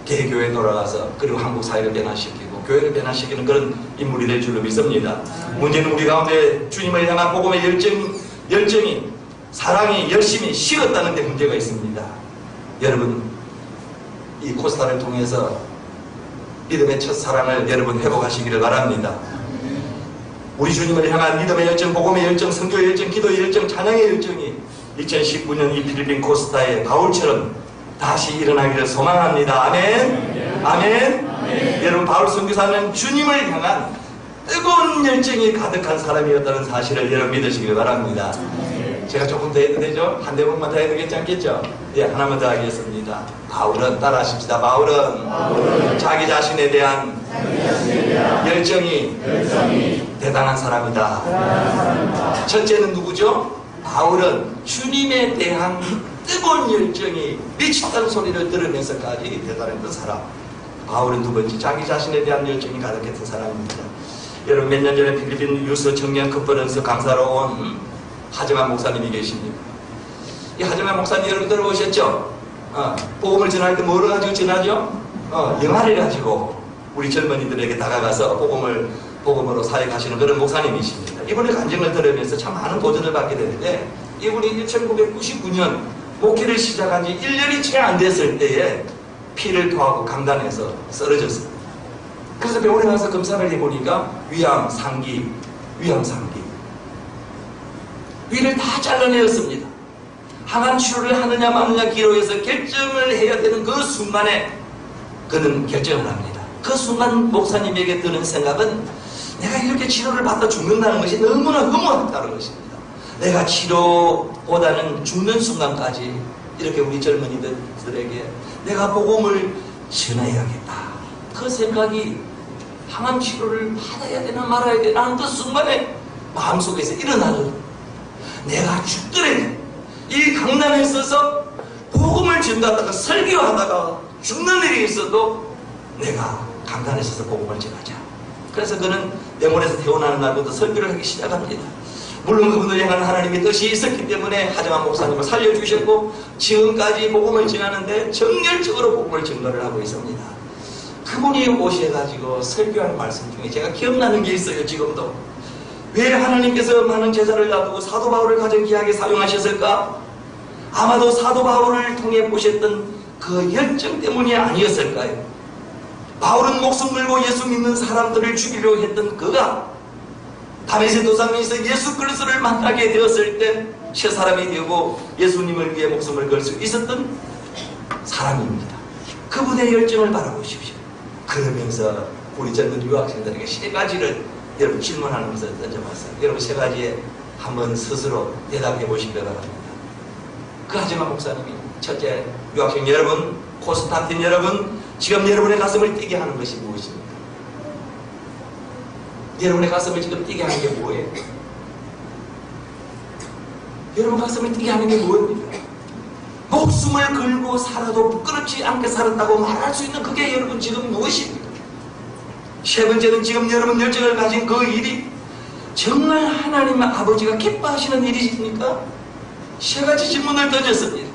개교에 돌아가서 그리고 한국 사회를 변화시키고 교회를 변화시키는 그런 인물이 될 줄로 믿습니다. 문제는 우리 가운데 주님을 향한 복음의 열정이 사랑이 열심히 식었다는 데 문제가 있습니다. 여러분 이 코스타를 통해서 믿음의 첫사랑을 여러분 회복하시기를 바랍니다. 우리 주님을 향한 믿음의 열정, 복음의 열정, 선교의 열정, 기도의 열정, 찬양의 열정이 2019년 이 필리핀 코스타의 바울처럼 다시 일어나기를 소망합니다. 아멘. 아멘. 아멘. 여러분 바울 선교사는 주님을 향한 뜨거운 열정이 가득한 사람이었다는 사실을 여러분 믿으시길 바랍니다. 제가 조금 더 해도 되죠? 한 대목만 더 해도 되지 않겠죠? 예, 하나만 더 하겠습니다. 바울은 따라하십시다. 바울은 자기 자신에 대한 열정이 대단한 사람이다. 첫째는 누구죠? 바울은 주님에 대한 뜨거운 열정이 미쳤다는 소리를 들으면서까지 대단했던 사람. 바울은 두 번째, 자기 자신에 대한 열정이 가득했던 사람입니다. 여러분 몇 년 전에 필리핀 유서 청년 컨퍼런스 강사로 온 하정환 목사님이 계십니다. 이 하정환 목사님 여러분 들어보셨죠? 복음을 전할 때 뭐를 가지고 전하죠? 영화를 가지고 우리 젊은이들에게 다가가서 복음으로 사역하시는 그런 목사님이십니다. 이분의 간증을 들으면서 참 많은 도전을 받게 되는데 이분이 1999년 목회를 시작한 지 1년이 채 안 됐을 때에 피를 토하고 강단에서 쓰러졌습니다. 그래서 병원에 가서 검사를 해보니까 위암, 상기. 위를 다 잘라내었습니다. 항암 치료를 하느냐 마느냐 기로에서 결정을 해야 되는 그 순간에 그는 결정을 합니다. 그 순간 목사님에게 드는 생각은 내가 이렇게 치료를 받다 죽는다는 것이 너무나 허무하다는 것입니다. 내가 치료보다는 죽는 순간까지 이렇게 우리 젊은이들에게 내가 복음을 전해야겠다. 그 생각이 항암 치료를 받아야 되나 말아야 되나 하는 그 순간에 마음속에서 일어나는 내가 죽더라도 이 강단에 서서 복음을 전하다가 설교하다가 죽는 일이 있어도 내가 강단에 서서 복음을 전하자. 그래서 그는 영혼에서 태어나는 날부터 설교를 하기 시작합니다. 물론 그분을 향한 하나님의 뜻이 있었기 때문에 하정환 목사님을 살려주셨고 지금까지 복음을 전하는데 정열적으로 복음을 전가를 하고 있습니다. 그분이 오셔가지고 설교하는 말씀 중에 제가 기억나는 게 있어요. 지금도 왜 하나님께서 많은 제자를 놔두고 사도 바울을 가장 귀하게 사용하셨을까? 아마도 사도 바울을 통해 보셨던 그 열정 때문이 아니었을까요? 바울은 목숨 걸고 예수 믿는 사람들을 죽이려고 했던 그가 다메섹 도상에서 예수 그리스도를 만나게 되었을 때 새 사람이 되고 예수님을 위해 목숨을 걸 수 있었던 사람입니다. 그분의 열정을 바라보십시오. 그러면서 우리 젊은 유학생들에게 세 가지를 여러분 질문하면서 던져봤어요. 여러분 세 가지에 한번 스스로 대답해 보시기 바랍니다. 그 하지만 목사님이 첫째, 유학생 여러분, 콘스탄틴 여러분, 지금 여러분의 가슴을 뛰게 하는 것이 무엇입니까? 여러분의 가슴을 지금 뛰게 하는 게 뭐예요? 여러분 가슴을 뛰게 하는 게 뭐입니까? 목숨을 걸고 살아도 부끄럽지 않게 살았다고 말할 수 있는 그게 여러분 지금 무엇입니까? 세 번째는 지금 여러분 열정을 가진 그 일이 정말 하나님 아버지가 기뻐하시는 일이십니까? 세 가지 질문을 던졌습니다.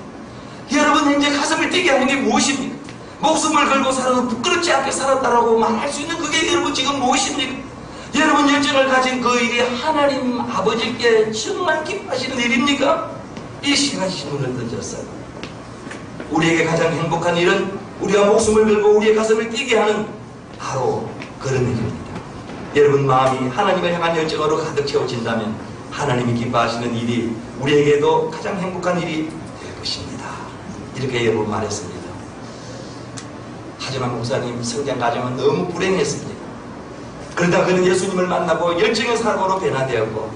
여러분 현재 가슴을 뛰게 하는 게 무엇입니까? 목숨을 걸고 살아도 부끄럽지 않게 살았다라고 말할 수 있는 그게 여러분 지금 무엇입니까? 여러분 열정을 가진 그 일이 하나님 아버지께 정말 기뻐하시는 일입니까? 이 세 가지 질문을 던졌어요. 우리에게 가장 행복한 일은 우리가 목숨을 걸고 우리의 가슴을 뛰게 하는 바로 그런 일입니다. 여러분 마음이 하나님을 향한 열정으로 가득 채워진다면 하나님이 기뻐하시는 일이 우리에게도 가장 행복한 일이 될 것입니다. 이렇게 여러분 말했습니다. 하지만 목사님 성장 과정은 너무 불행했습니다. 그러다 그는 예수님을 만나고 열정의 사고로 변화되었고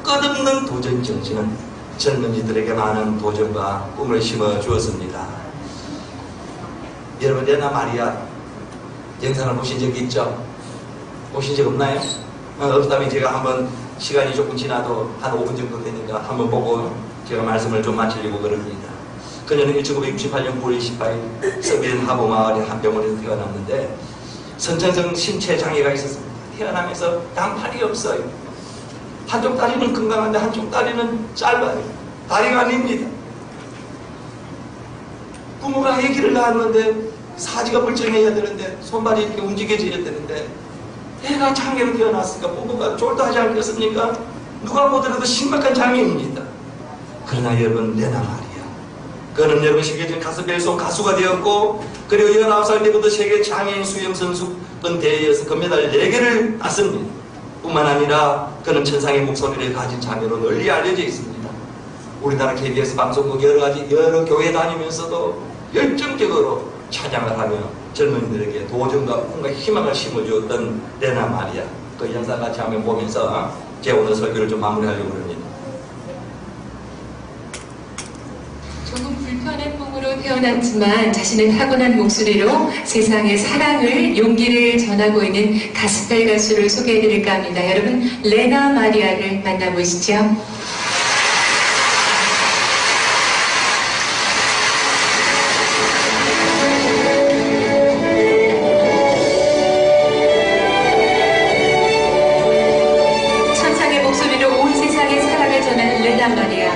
끝없는 도전 정신은 젊은이들에게 많은 도전과 꿈을 심어 주었습니다. 여러분 레나 마리아 영상을 보신 적 있죠? 보신 적 없나요? 없다면 제가 한번 시간이 조금 지나도 한 5분 정도 되니까 한번 보고 제가 말씀을 좀 마치려고 그럽니다. 그녀는 1968년 9월 28일 서비엔 하보 마을의 한 병원에서 태어났는데 선천성 신체 장애가 있었습니다. 태어나면서 양팔이 없어요. 한쪽 다리는 건강한데 한쪽 다리는 짧아요. 다리가 아닙니다. 부모가 아기를 낳았는데 사지가 멀쩡해야 되는데 손발이 이렇게 움직여져야 되는데 애가 장애로 태어났으니까 부모가 졸도하지 않겠습니까? 누가 보더라도 심각한 장애입니다. 그러나 여러분 레나 마리아 그는 여러분 세계적인 가스벨송 가수가 되었고 그리고 19살 때부터 세계 장애인 수영 선수권 대회에서 금메달 4개를 땄습니다. 뿐만 아니라 그는 천상의 목소리를 가진 자매로 널리 알려져 있습니다. 우리나라 KBS 방송국 여러 교회 다니면서도 열정적으로 찬양을 하며 젊은이들에게 도전과 꿈과 희망을 심어주었던 레나 마리아 그 영상 같이 한번 보면서 제 오늘 설교를 좀 마무리하려고 합니다. 조금 불편한 몸으로 태어났지만 자신의 타고난 목소리로 세상의 사랑을 용기를 전하고 있는 가스펠 가수를 소개해드릴까 합니다. 여러분 레나 마리아를 만나보시죠. 천상의 목소리로 온 세상에 사랑을 전하는 레나 마리아.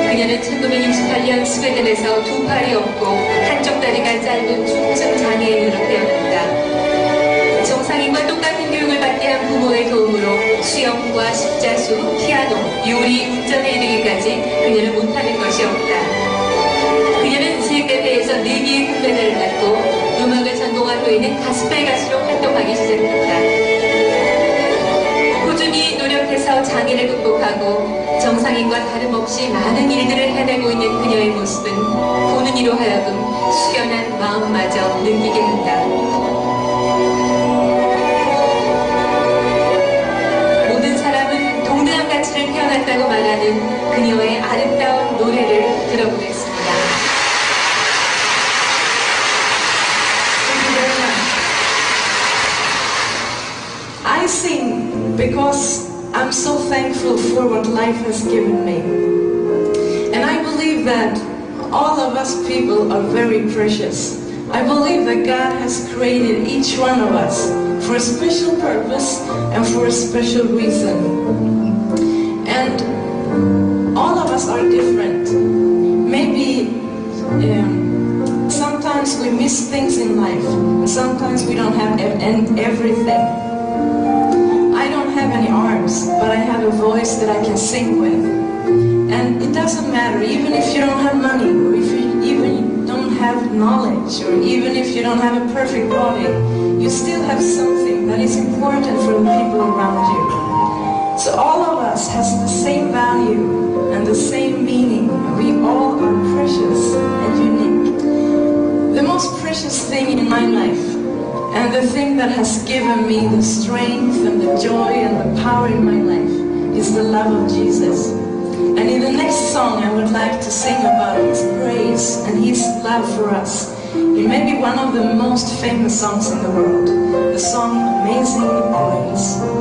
그녀는 1968년 스웨덴에서 두 팔이 없고 한쪽 다리가 짧은 중증 장애인으로 태어납니다. 정상인과 똑같은 교육을 받게 한 부모의 도움으로 수영과 십자수, 피아노, 요리, 운전에 이르기까지 그녀는 못하는 것이 없다. 그녀는 세계대회에서 4개의 금메달을 받고 음악을 전공한 후에는 가스펠 가수로 활동하기 시작했다. 꾸준히 노력해서 장애를 극복하고 정상인과 다름없이 많은 일들을 해내고 있는 그녀의 모습은 보는 이로 하여금 숙연한 마음마저 느끼게 한다. 모든 사람은 동등한 가치를 태어났다고 말하는 그녀의 아름다운 노래를 들어보겠습니다. I sing because I'm so thankful for what life has given me. And I believe that all of us people are very precious. I believe that God has created each one of us for a special purpose and for a special reason. And all of us are different. Maybe sometimes we miss things in life. And sometimes we don't have everything. I don't have any arms, but I have a voice that I can sing with. And it doesn't matter, even if you don't have money, or if you even don't have knowledge, or even if you don't have a perfect body, you still have something that is important for the people around you. So all of us has the same value and the same meaning. We all are precious and unique. The most precious thing in my life, and the thing that has given me the strength and the joy and the power in my life, is the love of Jesus. And in the next song I would like to sing about His grace and His love for us. It may be one of the most famous songs in the world, the song Amazing Grace.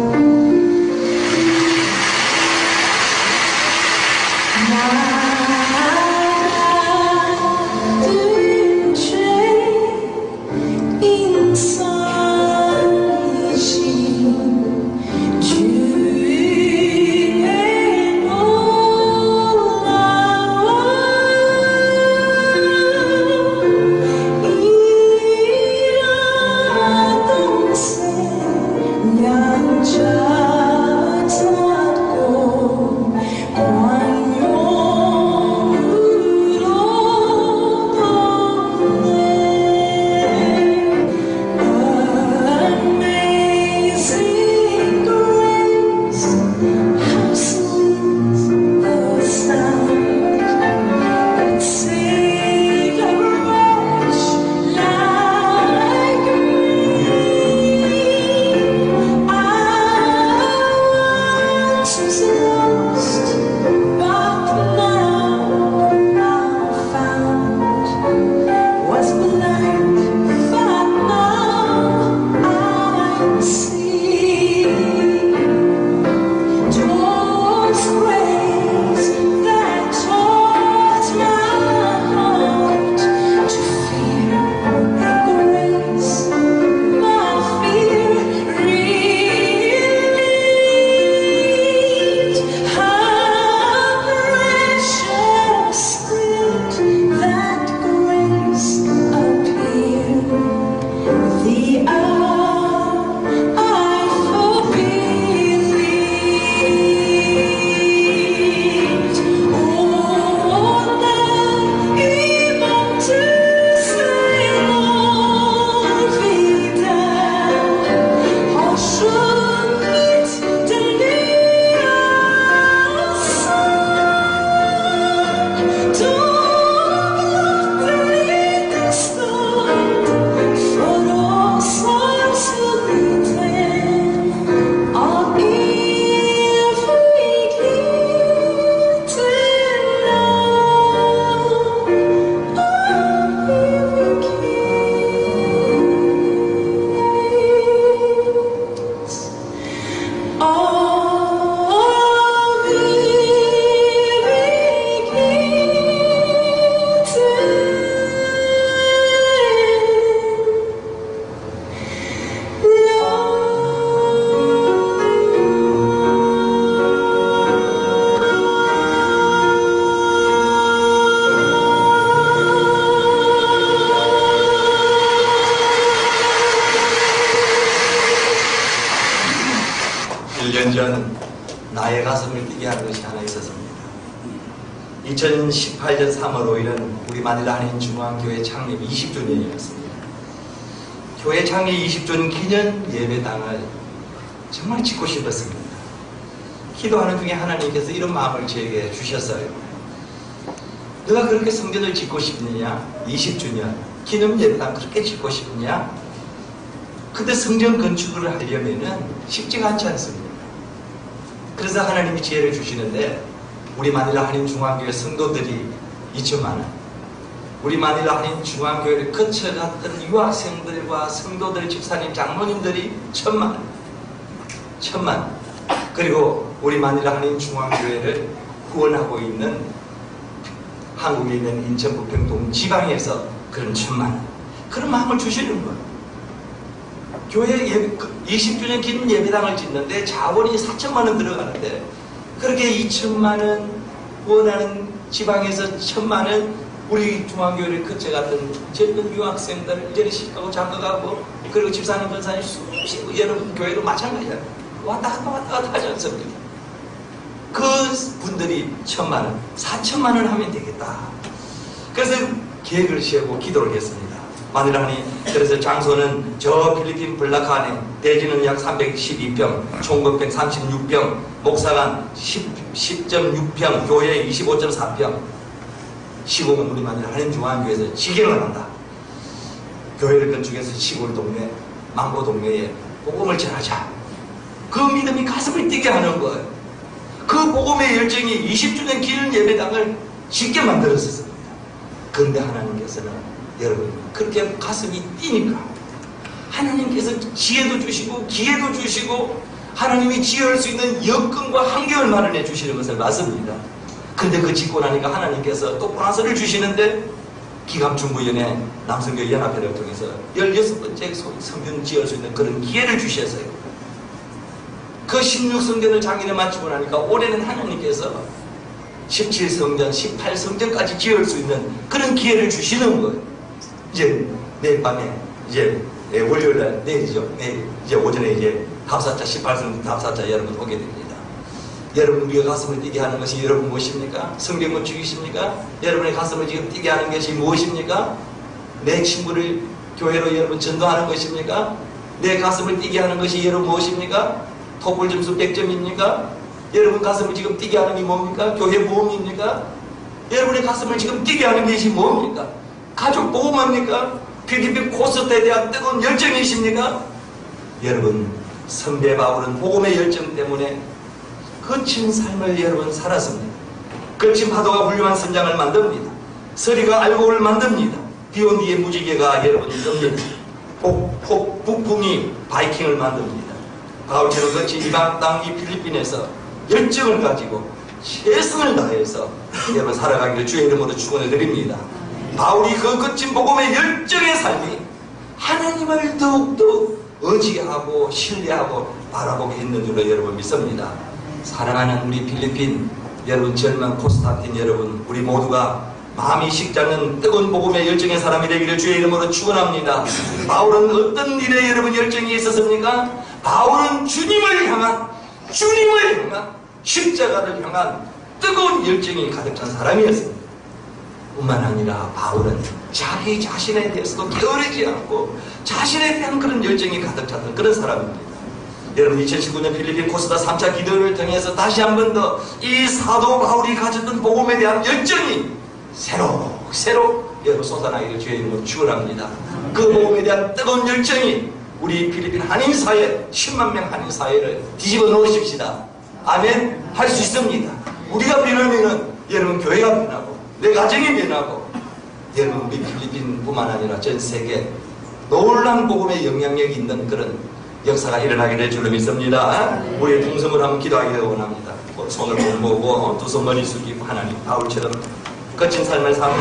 전 나의 가슴을 뛰게 하는 것이 하나 있었습니다. 2018년 3월 5일은 우리 마닐라 한인중앙교회 창립 20주년이었습니다. 교회 창립 20주년 기념 예배당을 정말 짓고 싶었습니다. 기도하는 중에 하나님께서 이런 마음을 저에게 주셨어요. 너가 그렇게 성전을 짓고 싶느냐? 20주년 기념 예배당 그렇게 짓고 싶느냐? 근데 성전 건축을 하려면은 쉽지가 않지 않습니다. 그래서 하나님이 지혜를 주시는데 우리 마닐라 한인중앙교회 성도들이 2천만 원, 우리 마닐라 한인중앙교회를 거쳐갔던 유학생들과 성도들, 집사님, 장로님들이 1,000만 원, 1,000만 원, 그리고 우리 마닐라 한인중앙교회를 후원하고 있는 한국에 있는 인천 부평동 지방에서 그런 1,000만 원, 그런 마음을 주시는 거예요. 교회 20주년 기념 예배당을 짓는데 자원이 4천만 원 들어가는데 그렇게 2천만 원 원하는 지방에서 1,000만 원 우리 중앙교회를 거쳐갔던 젊은 유학생들 이제는 시집가고 장가가고 그리고 집사님 권사님 수십 여러분 교회도 마찬가지야. 왔다 갔다 하지 않습니까? 그 분들이 1,000만 원, 4천만 원 하면 되겠다. 그래서 계획을 세우고 기도를 했습니다. 마누라하니 그래서 장소는 저 필리핀 블라카네, 대지는 약 312평, 총 건축 36평, 목사관 10.6평, 교회 25.4평, 15분 우리 마누라 하나님 중앙교회에서 지경을 한다. 교회를 건축해서 시골 동네, 망고 동네에 복음을 전하자. 그 믿음이 가슴을 뛰게 하는 거예요. 그 복음의 열정이 20주년 기념 예배당을 쉽게 만들었습니다. 그런데 하나님께서는 여러분 그렇게 가슴이 뛰니까 하나님께서 지혜도 주시고 기회도 주시고 하나님이 지혜할 수 있는 여건과 환경을 마련해 주시는 것을 맞습니다. 그런데 그 짓고 나니까 하나님께서 또 보너스를 주시는데 기감중부연회 남성교회 연합회를 통해서 16번째 성전 지을 수 있는 그런 기회를 주셨어요. 그 16성전을 작년에 마치고 나니까 올해는 하나님께서 17성전, 18성전까지 지을 수 있는 그런 기회를 주시는 거예요. 이제 내일 밤에 이제 월요일날 내일이죠. 내일 이제 오전에 이제 답사자 18성전 답사자 여러분 오게 됩니다. 여러분 우리가 가슴을 뛰게 하는 것이 여러분 무엇입니까? 성경을 죽이십니까? 여러분의 가슴을 지금 뛰게 하는 것이 무엇입니까? 내 친구를 교회로 여러분 전도하는 것입니까? 내 가슴을 뛰게 하는 것이 여러분 무엇입니까? 토플 점수 100점입니까? 여러분 가슴을 지금 뛰게 하는 게 뭡니까? 교회 모험입니까? 여러분의 가슴을 지금 뛰게 하는 것이 뭡니까? 가족 보험합니까? 필리핀 코스트에 대한 뜨거운 열정이십니까? 여러분 선배 바울은 복음의 열정 때문에 거친 삶을 여러분 살았습니다. 거친 파도가 훌륭한 선장을 만듭니다. 서리가 알곡을 만듭니다. 비온 뒤에 무지개가 여러분 뜹니다. 북풍이 바이킹을 만듭니다. 바울처럼 거친 이방 땅 이 필리핀에서 열정을 가지고 최선을 다해서 여러분 살아가기를 주의 이름으로 축원을 드립니다. 바울이 그 거친 복음의 열정의 삶이 하나님을 더욱더 의지하고 신뢰하고 바라보게 했는 줄로 여러분 믿습니다. 사랑하는 우리 필리핀 여러분, 젊은 코스타틴 여러분, 우리 모두가 마음이 식지 않는 뜨거운 복음의 열정의 사람이 되기를 주의 이름으로 축원합니다. 바울은 어떤 일에 여러분 열정이 있었습니까? 바울은 주님을 향한 십자가를 향한 뜨거운 열정이 가득 찬 사람이었습니다. 뿐만 아니라 바울은 자기 자신에 대해서도 게으르지 않고 자신에 대한 그런 열정이 가득 찼던 그런 사람입니다. 여러분 2019년 필리핀 코스타 3차 기도를 통해서 다시 한 번 더 이 사도 바울이 가졌던 복음에 대한 열정이 새로 여러분 솟아나기를 주의 이름으로 축원합니다. 그 복음에 대한 뜨거운 열정이 우리 필리핀 한인사회 10만 명 한인사회를 뒤집어 놓으십시다. 아멘. 할 수 있습니다. 우리가 변하면은 여러분 교회가 변하고 내 가정이 변하고 여러분 우리 필리핀뿐만 아니라 전 세계 놀라운 복음의 영향력이 있는 그런 역사가 일어나게 될 줄로 믿습니다. 우리의 동성을 한번 기도하기를 원합니다. 손을 모으고 두 손 머리 숙이고 하나님 바울처럼 거친 삶을 사는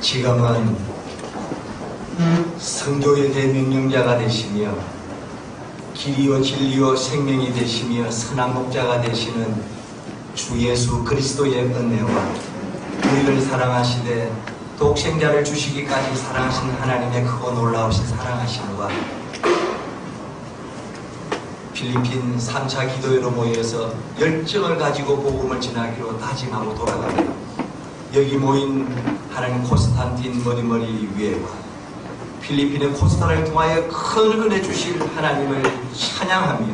지금은 성도의 대명령자가 되시며 길이요 진리요 생명이 되시며 선한 목자가 되시는 주 예수 그리스도의 은혜와 우리를 사랑하시되 독생자를 주시기까지 사랑하신 하나님의 크고 놀라우신 사랑하심과 필리핀 3차 기도회로 모여서 열정을 가지고 복음을 전하기로 다짐하고 돌아갑니다. 여기 모인 하나님 콘스탄틴 머리머리 위에와 필리핀의 코스타를 통하여 큰 은혜 주실 하나님을 찬양하며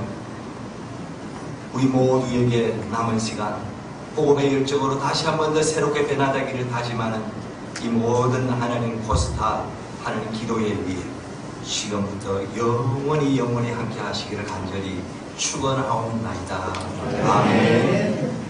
우리 모두에게 남은 시간 복음의 열정으로 다시 한 번 더 새롭게 변화되기를 다짐하는 이 모든 하나님 코스타 하나님 기도에 위해 지금부터 영원히 함께 하시기를 간절히 축원하옵나이다. 아멘.